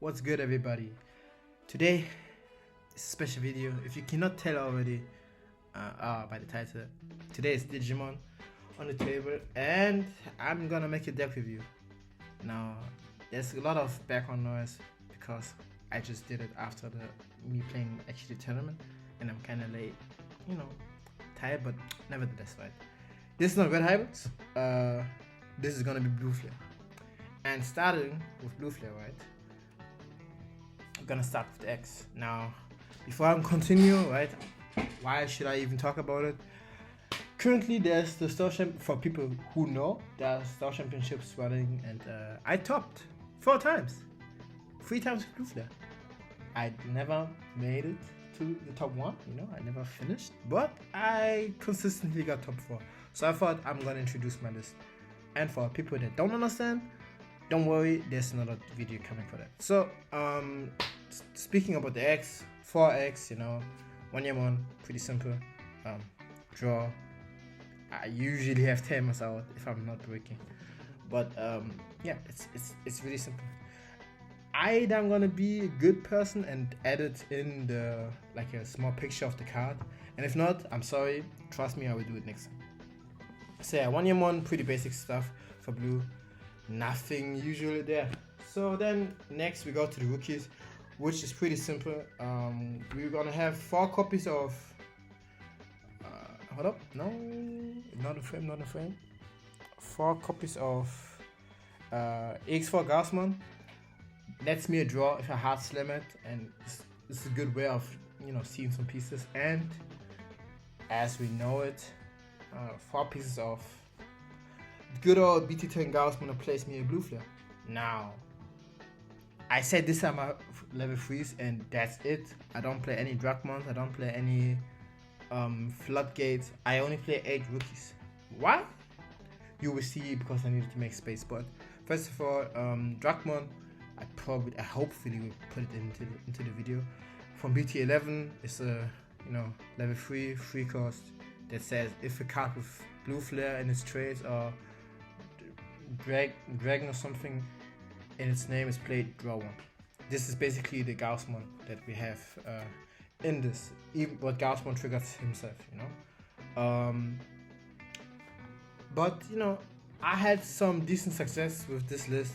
What's good, everybody? Today is a special video. If you cannot tell already by the title, today is Digimon on the table, and I'm gonna make a deck review. Now, there's a lot of background noise because I just did it after me playing actually the tournament, and I'm kind of late, tired, but nevertheless, right? This is not red hybrids. This is gonna be blue flare, and starting with blue flare, right? I'm gonna start with the X. Now, before I continue, right, why should I even talk about it? Currently, there's the Star Champ. For people who know, there are Star Championships running, and I topped 4 times. 3 times with blue flare. I never made it to the top 1, I never finished, but I consistently got top 4. So I thought I'm gonna introduce my list. And for people that don't understand, don't worry, there's another video coming for that. So, speaking about the X, 4X, 1 year 1, pretty simple. Draw. I usually have Tamers out if I'm not breaking, but yeah, it's really simple. I'm gonna be a good person and edit in a small picture of the card, and if not, I'm sorry. Trust me, I will do it next time. So yeah, 1 year 1, pretty basic stuff for blue. Nothing usually there. So then next we go to the rookies, which is pretty simple. We're gonna have 4 copies of hold up, no, not a frame. 4 copies of X4 Gasmon. Lets me a draw if I hard slam it, and it's a good way of seeing some pieces. And as we know it, 4 pieces of good old BT13 Gasmon to place me a blue flare. Now, I said this are my level 3s, and that's it. I don't play any Dragmons, I don't play any Floodgates. I only play 8 rookies. Why? You will see, because I needed to make space. But first of all, Dragmon, I hopefully will put it into the video. From BT11, it's a level 3 free cost that says if a card with blue flare in its traits or dragon or something in its name is played, draw 1. This is basically the Gaussmon that we have in this. Even what Gaussmon triggers himself, But I had some decent success with this list.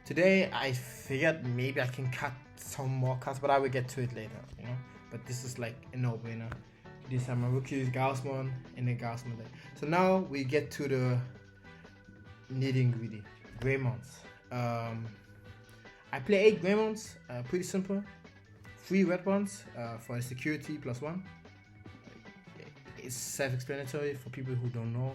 Today I figured maybe I can cut some more cards, but I will get to it later, But this is like a no-brainer. These are my rookies, Gaussmon and the Gaussmon deck. So now we get to the nitty-gritty. Greymons. I play 8 Greymons, pretty simple. 3 red ones for security +1. It's self-explanatory for people who don't know.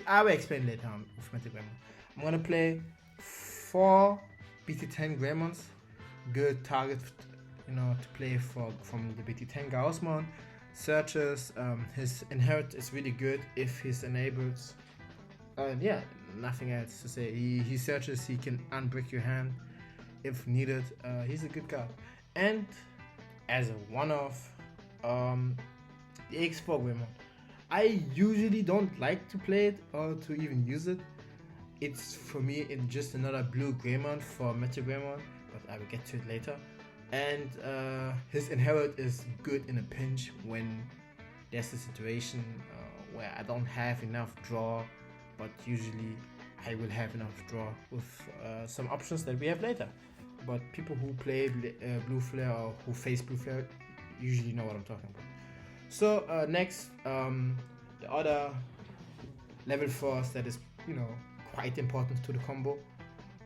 I will explain later on with Magic Greymon. I'm gonna play 4 BT10 Greymons. Good target, to play from the BT10 Gaussmon. Searches, his inherit is really good if he's enabled. Yeah, nothing else to say. He searches, he can unbrick your hand if needed. He's a good card. And as a one-off, the X4 Greymon. I usually don't like to play it or to even use it. It's for me just another blue Greymon for Meta Greymon, but I will get to it later. And his inherit is good in a pinch when there's a situation where I don't have enough draw, but usually I will have enough draw with some options that we have later. But people who play blue flare or who face blue flare usually know what I'm talking about. So next, the other level 4s that is quite important to the combo,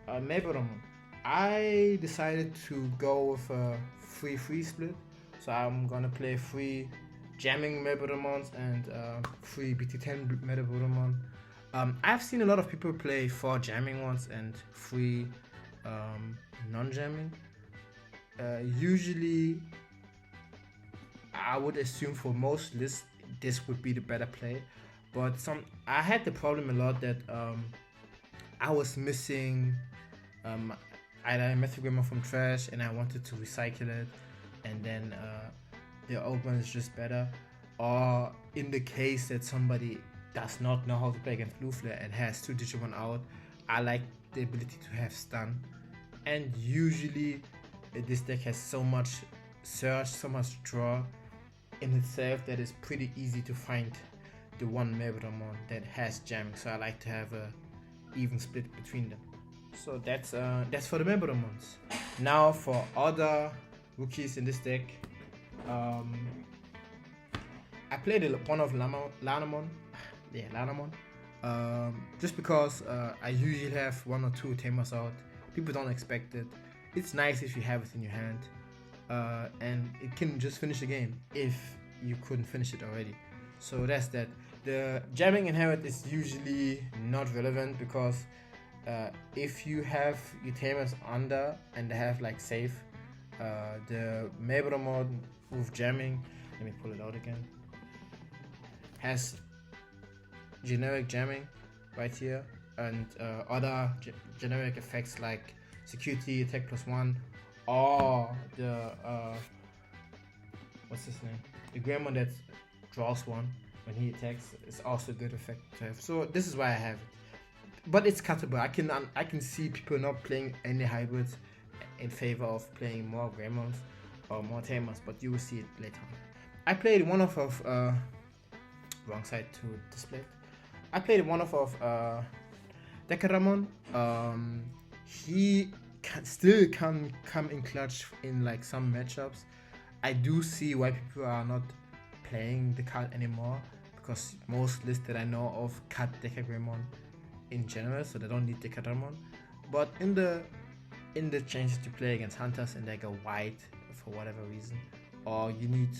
Meberamon. I decided to go with a 3-3 split, so I'm gonna play 3 jamming Meberamons and 3 BT10 Meberamon. I've seen a lot of people play 4 jamming ones and 3 non-jamming. Usually, I would assume for most lists this would be the better play, but I had the problem a lot that I was missing either a Mythic Greymon from trash and I wanted to recycle it, and then the old one is just better, or in the case that somebody does not know how to play against blue flare and has 2 Digimon out, I like the ability to have stun, and usually this deck has so much search, so much draw in itself that it's pretty easy to find the one Mebramon that has jamming. So I like to have a even split between them. So that's for the Mebramons. Now for other rookies in this deck, I played one of Lanamon. Yeah, Lanamon. Just because I usually have one or two Tamers out. People don't expect it. It's nice if you have it in your hand, and it can just finish the game if you couldn't finish it already. So that's that. The jamming inherit is usually not relevant because if you have your Tamers under and they have like safe, the Mebramon with jamming, let me pull it out again, has generic jamming right here, and other generic effects like security, attack +1, or the what's his name? The Greymon that draws one when he attacks is also a good effect to have. So this is why I have it. But it's cuttable. I can see people not playing any hybrids in favor of playing more Greymons or more Tamers, but you will see it later on. I played one of wrong side to display. I played one of Decadramon. He still can come in clutch in like some matchups. I do see why people are not playing the card anymore, because most lists that I know of cut Decagramon in general, so they don't need Decadramon. But in the chances to play against hunters and they go white for whatever reason, or you need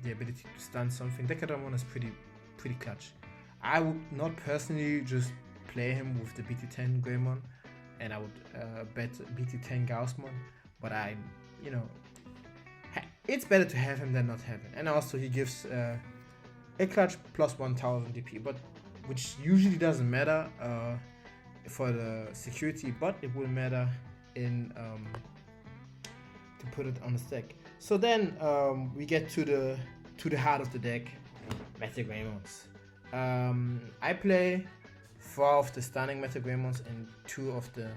the ability to stun something, Decadramon is pretty clutch. I would not personally just play him with the BT10 Greymon, and I would bet BT10 Gaussmon, but it's better to have him than not have him. And also he gives a clutch plus 1000 DP, but which usually doesn't matter for the security, but it will matter in to put it on the stack. So then we get to the heart of the deck, Metagrammons. I play 4 of the stunning Metagrammons and 2 of the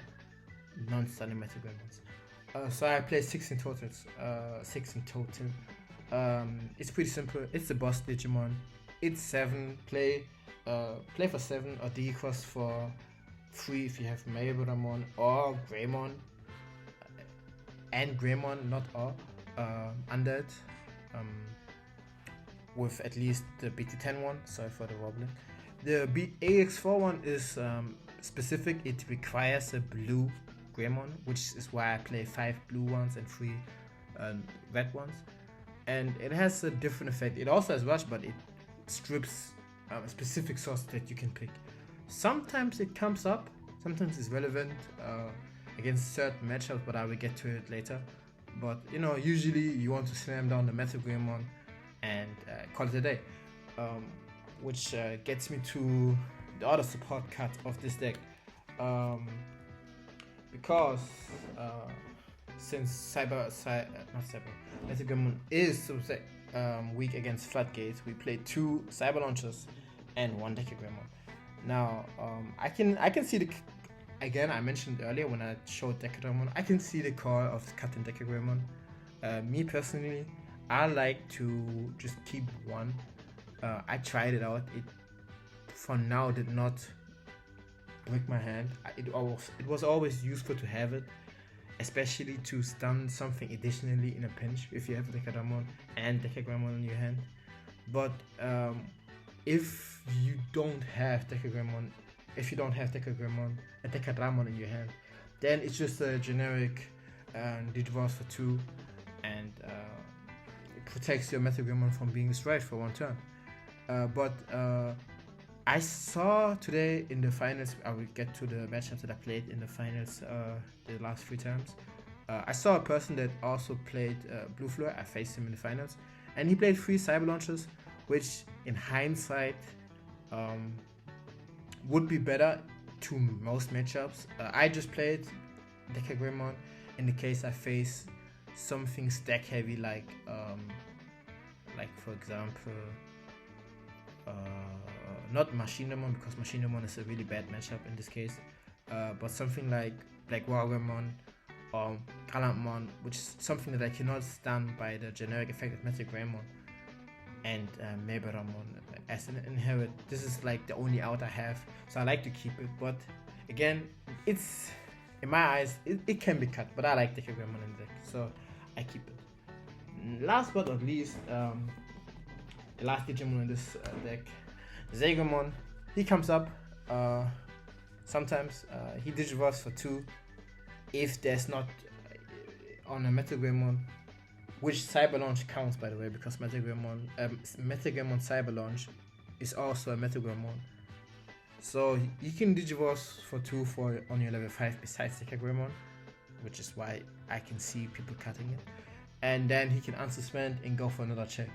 non-stunning Metagrammons. So I play 6 in total. It's pretty simple. It's the boss Digimon. It's 7. Play for 7 or D-Cross for 3 if you have Mebramon or Greymon. And Greymon, not all. Under it. With at least the BT10 one. Sorry for the wobbling. The AX4 one is specific. It requires a blue Greymon, which is why I play 5 blue ones and 3 red ones. And it has a different effect. It also has rush, but it strips a specific source that you can pick. Sometimes it comes up, sometimes it's relevant against certain matchups, but I will get to it later. But usually you want to slam down the Metal Greymon and call it a day. Which gets me to the other support cut of this deck. Because since Metal Greymon is so weak against floodgates, we play 2 cyber launchers and 1 Decagramon. Now I can see again, I mentioned earlier when I showed Decagramon, I can see the call of cutting Decagramon. Me personally, I like to just keep 1. I tried it out. It for now did not break my hand. It was always useful to have it, especially to stun something additionally in a pinch if you have Decadramon and Decagramon in your hand. But if you don't have Decagramon in your hand, then it's just a generic Digivolve for 2, and it protects your Metagramon from being destroyed for 1 turn. But I saw today in the finals, I will get to the matchups that I played in the finals the last 3 times. I saw a person that also played Blue Floor. I faced him in the finals, and he played 3 cyber launches, which in hindsight would be better to most matchups. I just played Decagramon in the case I face something stack heavy like for example not Machine Demon, because Machine Demon is a really bad matchup in this case. but something like Wargreymon or Galanmon, which is something that I cannot stand by the generic effect of Metagrammon and Meberamon as an inherit. This is like the only out I have, so I like to keep it. But again, it's in my eyes it can be cut, but I like Decagrammon in the deck, so I keep it. Last but not least, the last Digimon in this deck, Zegramon. He comes up sometimes. He digivolves for 2 if there's not on a Metagrammon, which Cyber Launch counts, by the way, because Metagrammon Cyber Launch is also a Metagrammon. So you can digivolve for 2 on your level 5 besides Decagrammon, which is why I can see people cutting it. And then he can unsuspend and go for another check.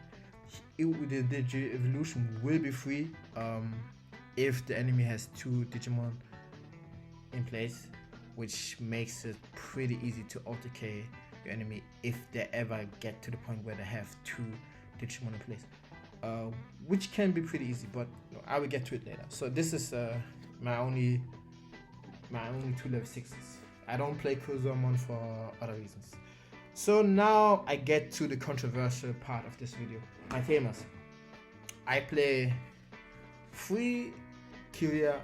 The Digi evolution will be free if the enemy has 2 Digimon in place, which makes it pretty easy to auto-K your enemy if they ever get to the point where they have 2 Digimon in place, which can be pretty easy, but I will get to it later. So this is my only 2 level 6s. I don't play Kuzomon for other reasons. So now I get to the controversial part of this video, my Tamers. I play 3 Kyria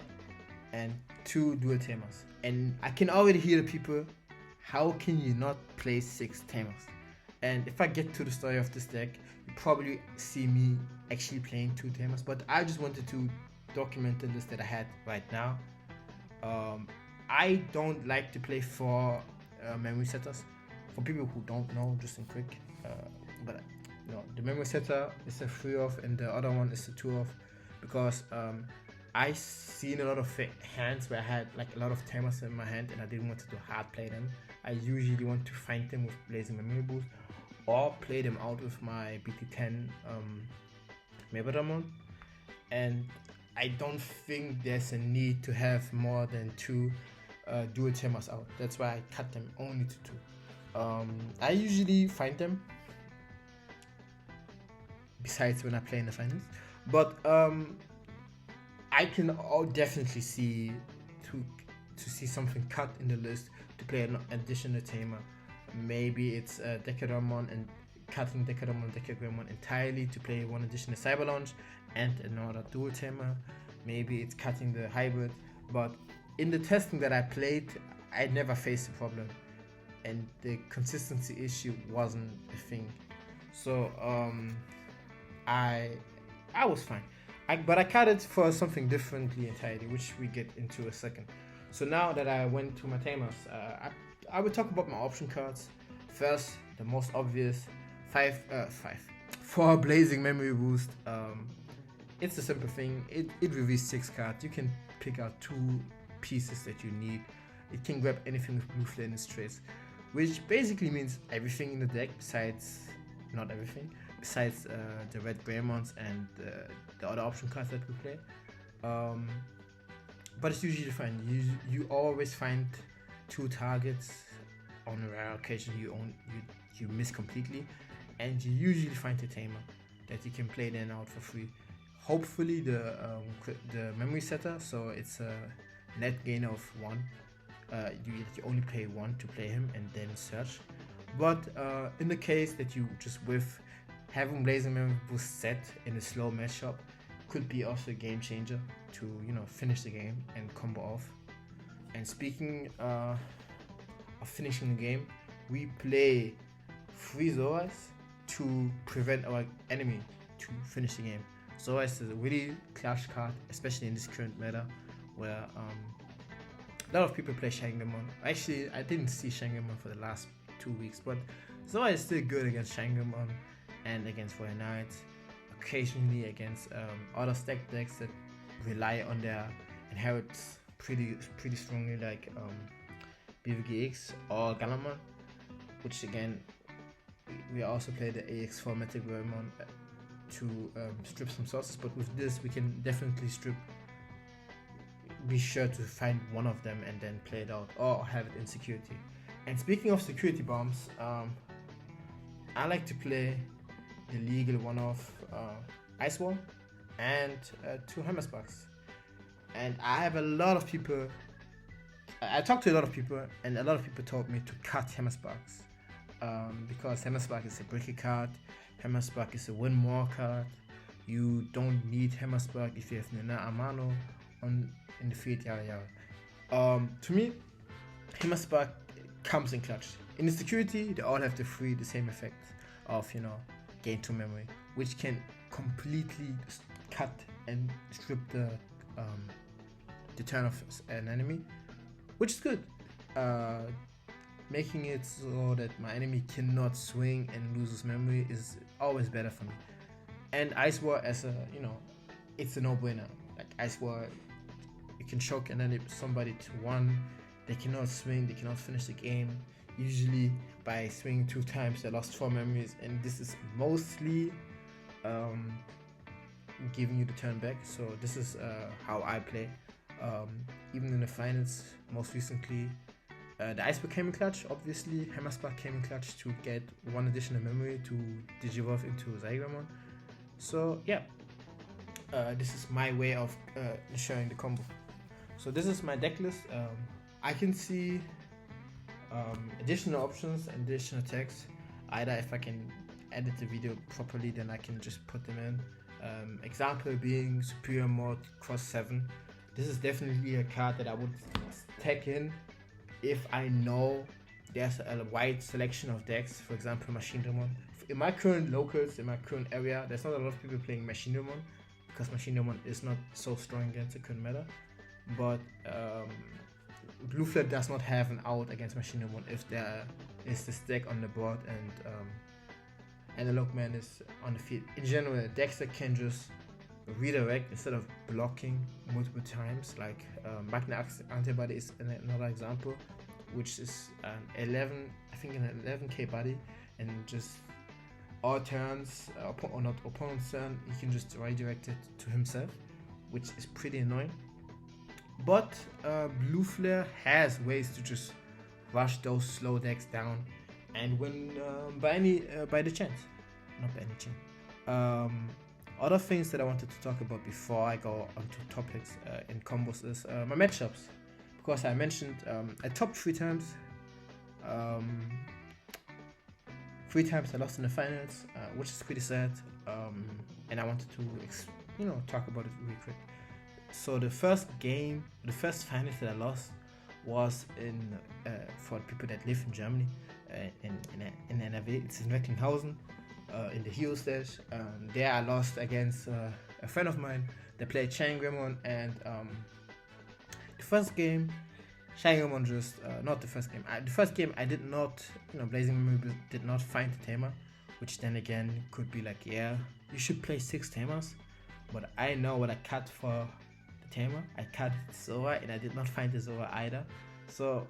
and 2 dual Tamers, and I can already hear the people, how can you not play 6 Tamers? And if I get to the story of this deck, you probably see me actually playing 2 Tamers, but I just wanted to document the list that I had right now. I don't like to play 4 memory setters. For people who don't know, just in quick, but the memory setter is a 3-off and the other one is a 2-off, because I seen a lot of hands where I had like a lot of Tamers in my hand and I didn't want to do hard play them. I usually want to find them with Blazing Memory Boost or play them out with my BT13 Meberamon, and I don't think there's a need to have more than 2 dual Tamers out. That's why I cut them only to 2. I usually find them besides when I play in the finals, but I can definitely see to see something cut in the list to play an additional Tamer. Maybe it's Decagrammon and cutting Decagrammon and Decagrammon entirely to play 1 additional Cyber Launch and another dual Tamer. Maybe it's cutting the hybrid, but in the testing that I played, I never faced a problem, and the consistency issue wasn't a thing. So I was fine. But I cut it for something differently entirely, which we get into a second. So now that I went to my Tamers, I will talk about my option cards. First, the most obvious, 4 Blazing Memory Boost. It's a simple thing. It reveals 6 cards. You can pick out 2 pieces that you need. It can grab anything with blue flare in its trace, which basically means everything in the deck besides, not everything, besides the red Greymons and the other option cards that we play. But it's usually fine. You always find 2 targets. On a rare occasion you miss completely, and you usually find a Tamer that you can play then out for free. Hopefully the memory setter, so it's a net gain of 1. You only play 1 to play him and then search. But in the case that you just having Blazing Memory Boost set in a slow matchup could be also a game changer to finish the game and combo off. And speaking of finishing the game, we play 3 Zoras to prevent our enemy to finish the game. Zoras is a really clutch card, especially in this current meta where a lot of people play Sharingamon. Actually, I didn't see Sharingamon for the last 2 weeks, but Zora is still good against Sharingamon and against Royal Knights, occasionally against other stack decks that rely on their inherits pretty strongly, like BVGX or Galamon, which again we also play the AX4 Metagrammon to strip some sources, but with this we can definitely be sure to find one of them and then play it out or have it in security. And speaking of security bombs, I like to play the legal one-off Ice Wall and 2 Hammer Sparks. And I have a lot of people I talked to a lot of people, and a lot of people told me to cut Hammersparks, because Hammerspark is a bricky card. Hammerspark is a win more card. You don't need Hammerspark if you have Nena Amano in the field. To me, Hammerspark comes in clutch. In the security, they all have the same effect of gain 2 memory, which can completely cut and strip the turn of an enemy, which is good. Making it so that my enemy cannot swing and loses memory is always better for me. And Ice War, as a it's a no-brainer. Like Ice War, you can choke and then somebody to 1. They cannot swing, they cannot finish the game. Usually by swinging 2 times, they lost 4 memories, and this is mostly giving you the turn back. So this is how I play. Even in the finals, most recently, the Iceberg came in clutch. Obviously, Hammerspark came in clutch to get 1 additional memory to digivolve into Zygramon. So yeah, this is my way of ensuring the combo. So this is my deck list. I can see additional options and additional text. Either if I can edit the video properly, then I can just put them in. Example being Superior Mode Cross 7. This is definitely a card that I would tag in if I know there's a wide selection of decks. For example, Machine Demon. In my current locals, in my current area, there's not a lot of people playing Machine Demon because Machine Demon is not so strong against the current meta. But Blue Flare does not have an out against Machine Demon if there is the stack on the board and Analog Man is on the field. In general, decks that can just redirect instead of blocking multiple times, like Magna Antibody is another example, which is an 11k body, and just all turns, or not opponent's turn, he can just redirect it to himself, which is pretty annoying. But Blue Flare has ways to just rush those slow decks down and win by the chance, not by any chance. Other things that I wanted to talk about before I go onto topics in combos is my matchups, because I mentioned I topped 3 times. 3 times I lost in the finals, which is pretty sad, and I wanted to talk about it really quick. So the first finals that I lost was in for the people that live in Germany, in NRW. It's in Recklinghausen, in the Hero stage. There I lost against a friend of mine that played Shangramon, and the first game, Shangramon just not the first game. The first game I did not, Blazing Memory did not find the Tamer, which then again could be like, yeah, you should play 6 Tamers, but I know what I cut for the Tamer. I cut Zora, and I did not find the Zora either. So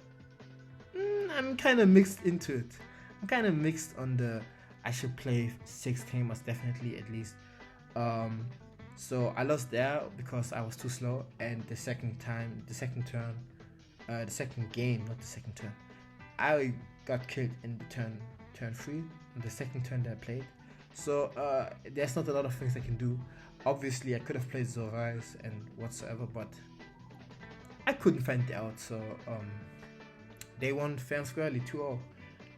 I'm kind of mixed into it. I'm kind of mixed on the I should play 6 Tamers definitely at least. So I lost there because I was too slow, and the second game, not the second turn, I got killed in the turn 3, the second turn that I played. So there's not a lot of things I can do. Obviously I could have played Zorais and whatsoever, but I couldn't find it out. So they won fair and squarely 2-0.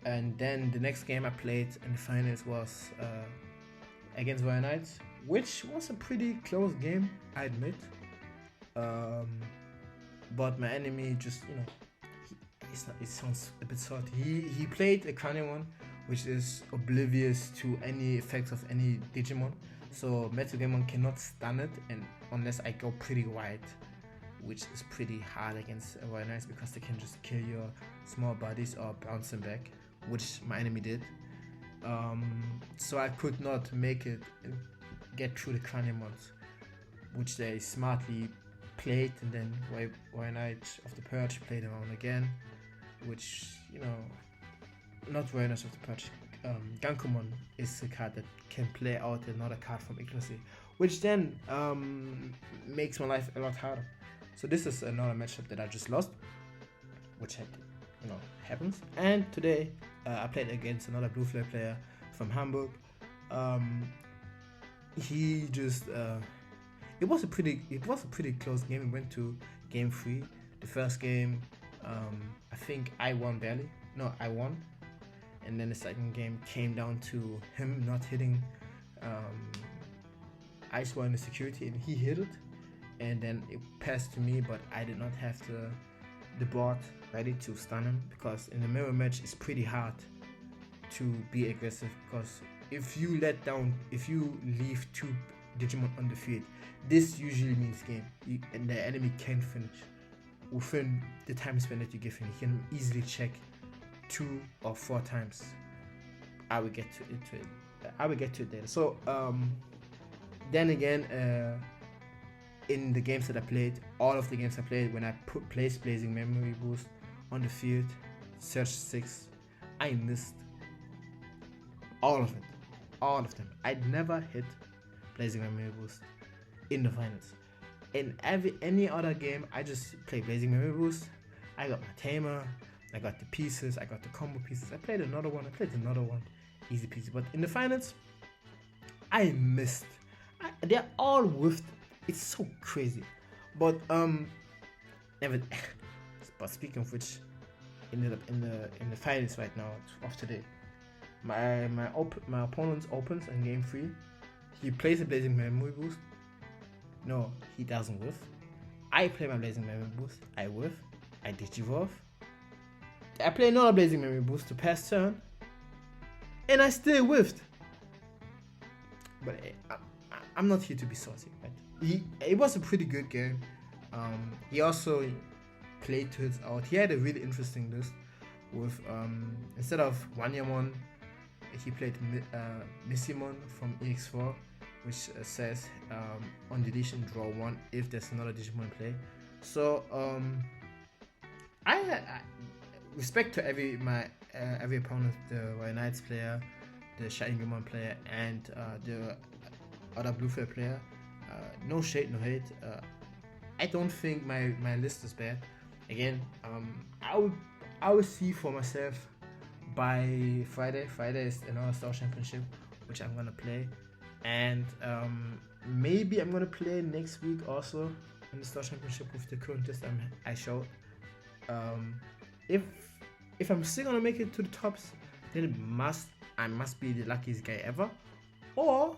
And then the next game I played in the finals was against Royal Knights, which was a pretty close game, I admit. But my enemy just, it sounds a bit salty. He played a Kanimon, which is oblivious to any effects of any Digimon. So Metagamon cannot stun it, and unless I go pretty wide, which is pretty hard against Royal Knights because they can just kill your small bodies or bounce them back, which my enemy did. So I could not make it get through the Kanimons, which they smartly played, and then Royal Knights of the Purge played around again, which, not Royal Knights of the Purge. Gankumon is a card that can play out another card from Ecclesia, which then makes my life a lot harder. So this is another matchup that I just lost, which happens. And today I played against another Blue Flare player from Hamburg. He just it was a pretty close game. We went to game 3. The first game I think I won barely. No, I won. And then the second game came down to him not hitting Ice One in the security, and he hit it. And then it passed to me, but I did not have the board ready to stun him, because in the mirror match it's pretty hard to be aggressive, because if you leave 2 Digimon on the field, this usually means game, and the enemy can't finish within the time span that you give him. He can easily check 2 or 4 times. I will get to it later. So then again, in the games that I played, all of the games I played, when I placed Blazing Memory Boost on the field, Search 6, I missed all of them. I'd never hit Blazing Memory Boost in the finals. In any other game, I just play Blazing Memory Boost. I got my Tamer, I got the pieces, I got the combo pieces. I played another one, easy peasy. But in the finals, I missed. They're all whiffed. It's so crazy. But but speaking of which, ended up in the finals right now of today. My opponent opens in game 3. He plays a Blazing Memory Boost. No, he doesn't whiff. I play my Blazing Memory Boost. I whiff. I Digivolve. I play another Blazing Memory Boost to pass turn, and I still whiffed. But I'm not here to be saucy, right? It was a pretty good game. He also played to his out. He had a really interesting list with instead of Wanyamon, he played Missimon from EX4, which says on deletion draw 1 if there's another Digimon play. So I respect to every opponent, the Royal Knights player, the Shining player, and the other Bluefair player. No shade, no hate. I don't think my list is bad. Again, I will see for myself by Friday. Friday is another Star Championship, which I'm gonna play, and maybe I'm gonna play next week also in the Star Championship with the current list I showed. If I'm still gonna make it to the tops, then I must be the luckiest guy ever, or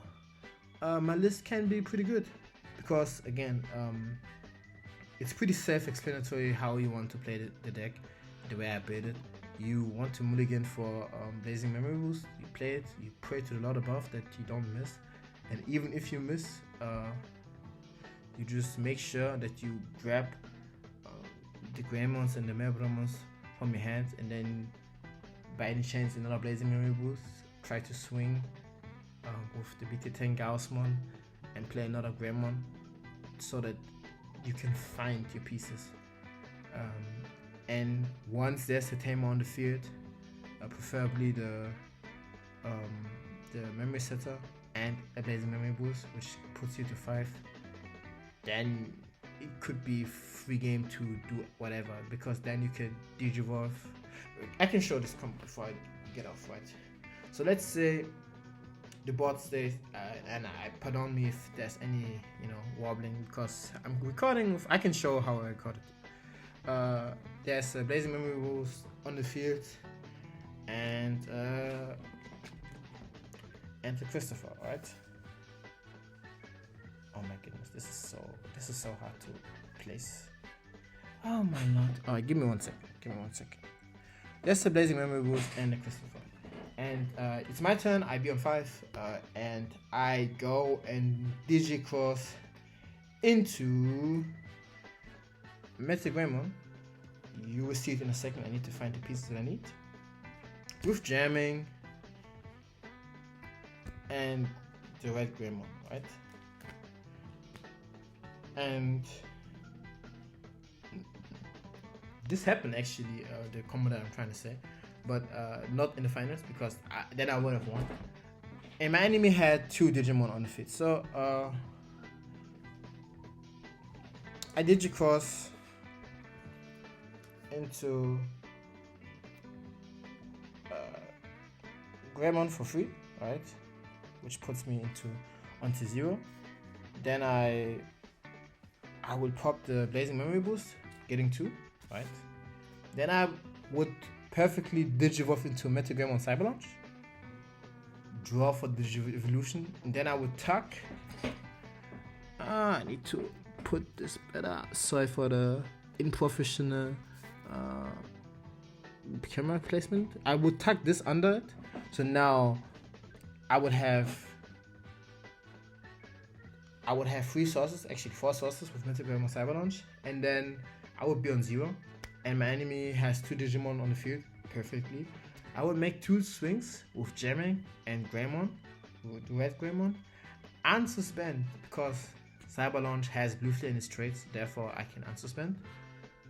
my list can be pretty good, because again, it's pretty self-explanatory how you want to play the deck. The way I played it, you want to mulligan for Blazing Memory Boost, you play it, you pray to the Lord above that you don't miss, and even if you miss, you just make sure that you grab the Greymons and the Mebromons from your hands, and then by any chance another Blazing Memory Boost, try to swing with the BT13 Gaussmon and play another Greymon, so that you can find your pieces. And once there's a Tamer on the field, preferably the Memory Setter and a Blazing Memory Boost, which puts you to 5, then it could be free game to do whatever, because then you can Digivolve. I can show this combo before I get off, right? So let's say the board stays, and pardon me if there's any wobbling, because I'm recording with, I can show how I recorded. There's a Blazing Memory Boost on the field, and the Christopher, right? Oh my goodness, this is so hard to place. Oh my lord. Alright, give me one second. There's the Blazing Memory Boost and the Christopher. And it's my turn. I be on 5, and I go and Digicross into Metagramon. You will see it in a second. I need to find the pieces that I need. With jamming and the red Greymon, right? And this happened actually, the combo that I'm trying to say, but not in the finals, because then I would have won. And my enemy had 2 Digimon on the field, so I Digicross into Greymon for free, right? Which puts me onto 0. Then I will pop the Blazing Memory Boost, getting 2, right? Then I would perfectly Digivolve into Metagramon Cyber Launch, draw for Digivolution, and then I would tuck. I need to put this better. Sorry for the unprofessional camera placement. I would tuck this under it, so now I would have 3 sources, actually 4 sources with Metagramon Cyber Launch, and then I would be on 0, and my enemy has 2 Digimon on the field perfectly. I would make 2 swings with Jamming and Greymon, with Red Greymon, and suspend because Cyber Launch has Blue Flare in its traits, therefore I can unsuspend,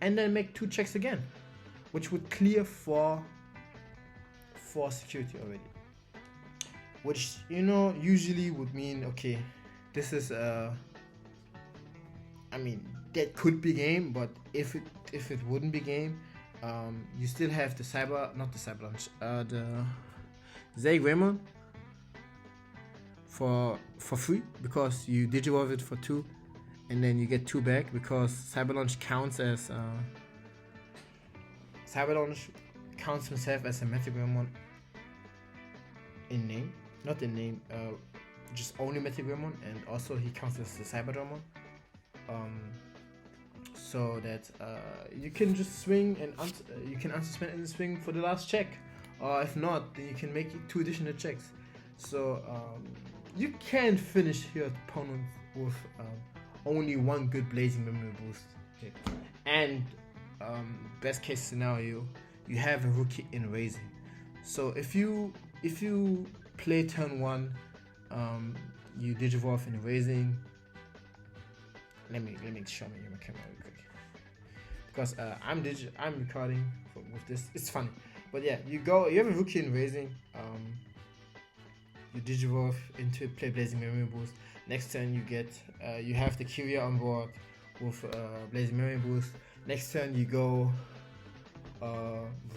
and then make 2 checks again, which would clear for security already. Which, you know, usually would mean, okay, this is I mean, that could be game, but if it wouldn't be game, you still have the the Greymon for free because you Digivolve it for 2, and then you get 2 back because Cyber Launch counts as himself as a Metagramon in name, not in name, just only Metagramon, and also he counts as the Cyberdramon. So that you can just swing and you can unsuspend and swing for the last check, or if not, then you can make 2 additional checks. So you can finish your opponent with only 1 good Blazing Memory boost hit. And best case scenario, you have a rookie in raising. So if you play turn 1, you Digivolve in raising. Let me show you my camera real quick because I'm recording with this. It's funny, but yeah, you have a rookie in raising. You Digivolve into play Blazing Memory boost. Next turn you get you have the Kyria on board with Blazing Memory boost. Next turn you go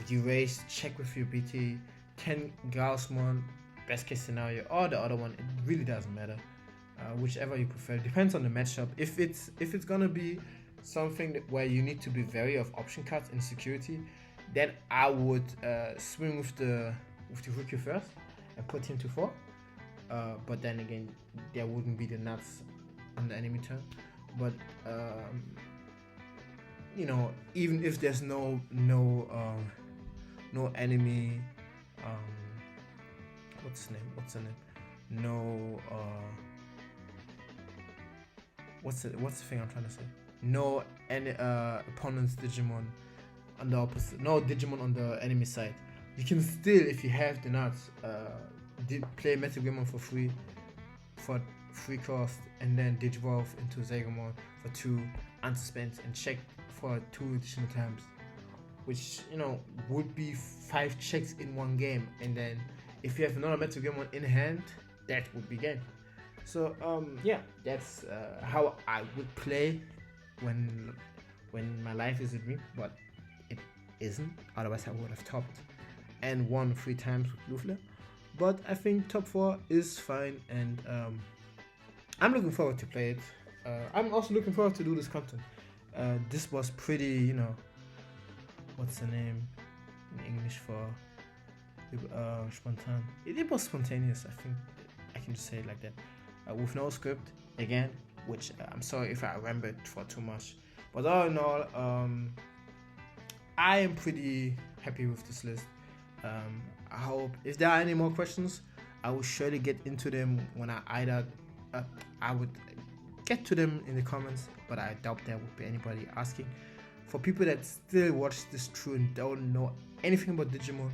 you raise, check with your BT10 Gaussmon, best case scenario, or the other one. It really doesn't matter. Whichever you prefer. Depends on the matchup. If it's gonna be something where you need to be wary of option cuts in security, then I would swing with the rookie first and put him to 4. But then again, there wouldn't be the nuts on the enemy turn. But you know, even if there's no enemy, what's the name? No. What's the thing I'm trying to say? No any opponent's Digimon on the opposite. No Digimon on the enemy side. You can still, if you have the nuts, play Metagramon for free cost, and then Digivolve into Zygamon for 2, unsuspend, and check for 2 additional times, which, you know, would be 5 checks in 1 game. And then if you have another Metagramon in hand, that would be game. So yeah, that's how I would play when my life is a dream, but it isn't. Otherwise I would have topped and won 3 times with Blue Flare. But I think top 4 is fine, and I'm looking forward to play it. I'm also looking forward to do this content. This was pretty, you know, what's the name in English for spontan? It was spontaneous. I think I can just say it like that. With no script again, which I'm sorry if I remembered for too much, but all in all, I am pretty happy with this list. I hope if there are any more questions, I will surely get into them when I would get to them in the comments, but I doubt there would be anybody asking. For people that still watch this through and don't know anything about Digimon,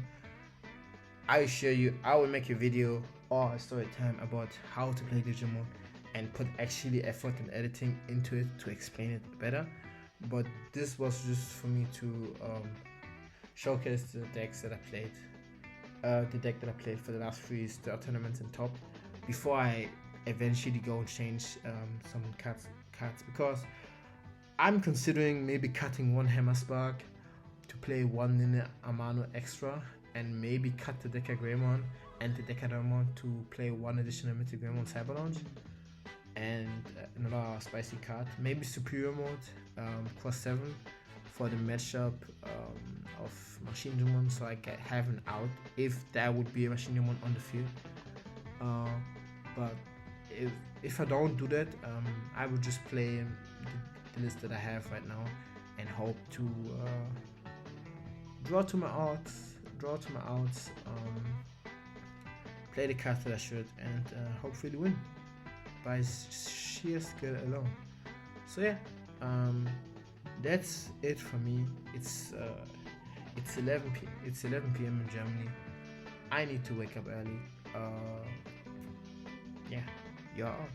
I assure you I will make a video or a story time about how to play Digimon and put actually effort and editing into it to explain it better. But this was just for me to showcase the decks that I played, the deck that I played for the last 3 star tournaments and top, before I eventually go and change some cards, because I'm considering maybe cutting 1 Hammer Spark to play 1 Nina Amano extra, and maybe cut the Deca Greymon and the Decademon to play 1 additional Mythic Greymon Cyber Launch and another spicy card, maybe Superior Mode, cost 7 for the matchup of Machine Demon, so I can have an out if there would be a Machine Demon on the field. But if I don't do that, I will just play the list that I have right now and hope to draw to my outs, play the cards that I should, and hopefully win by sheer skill alone. So yeah, that's it for me. It's 11 p.m. in Germany. I need to wake up early. Yeah, you're out.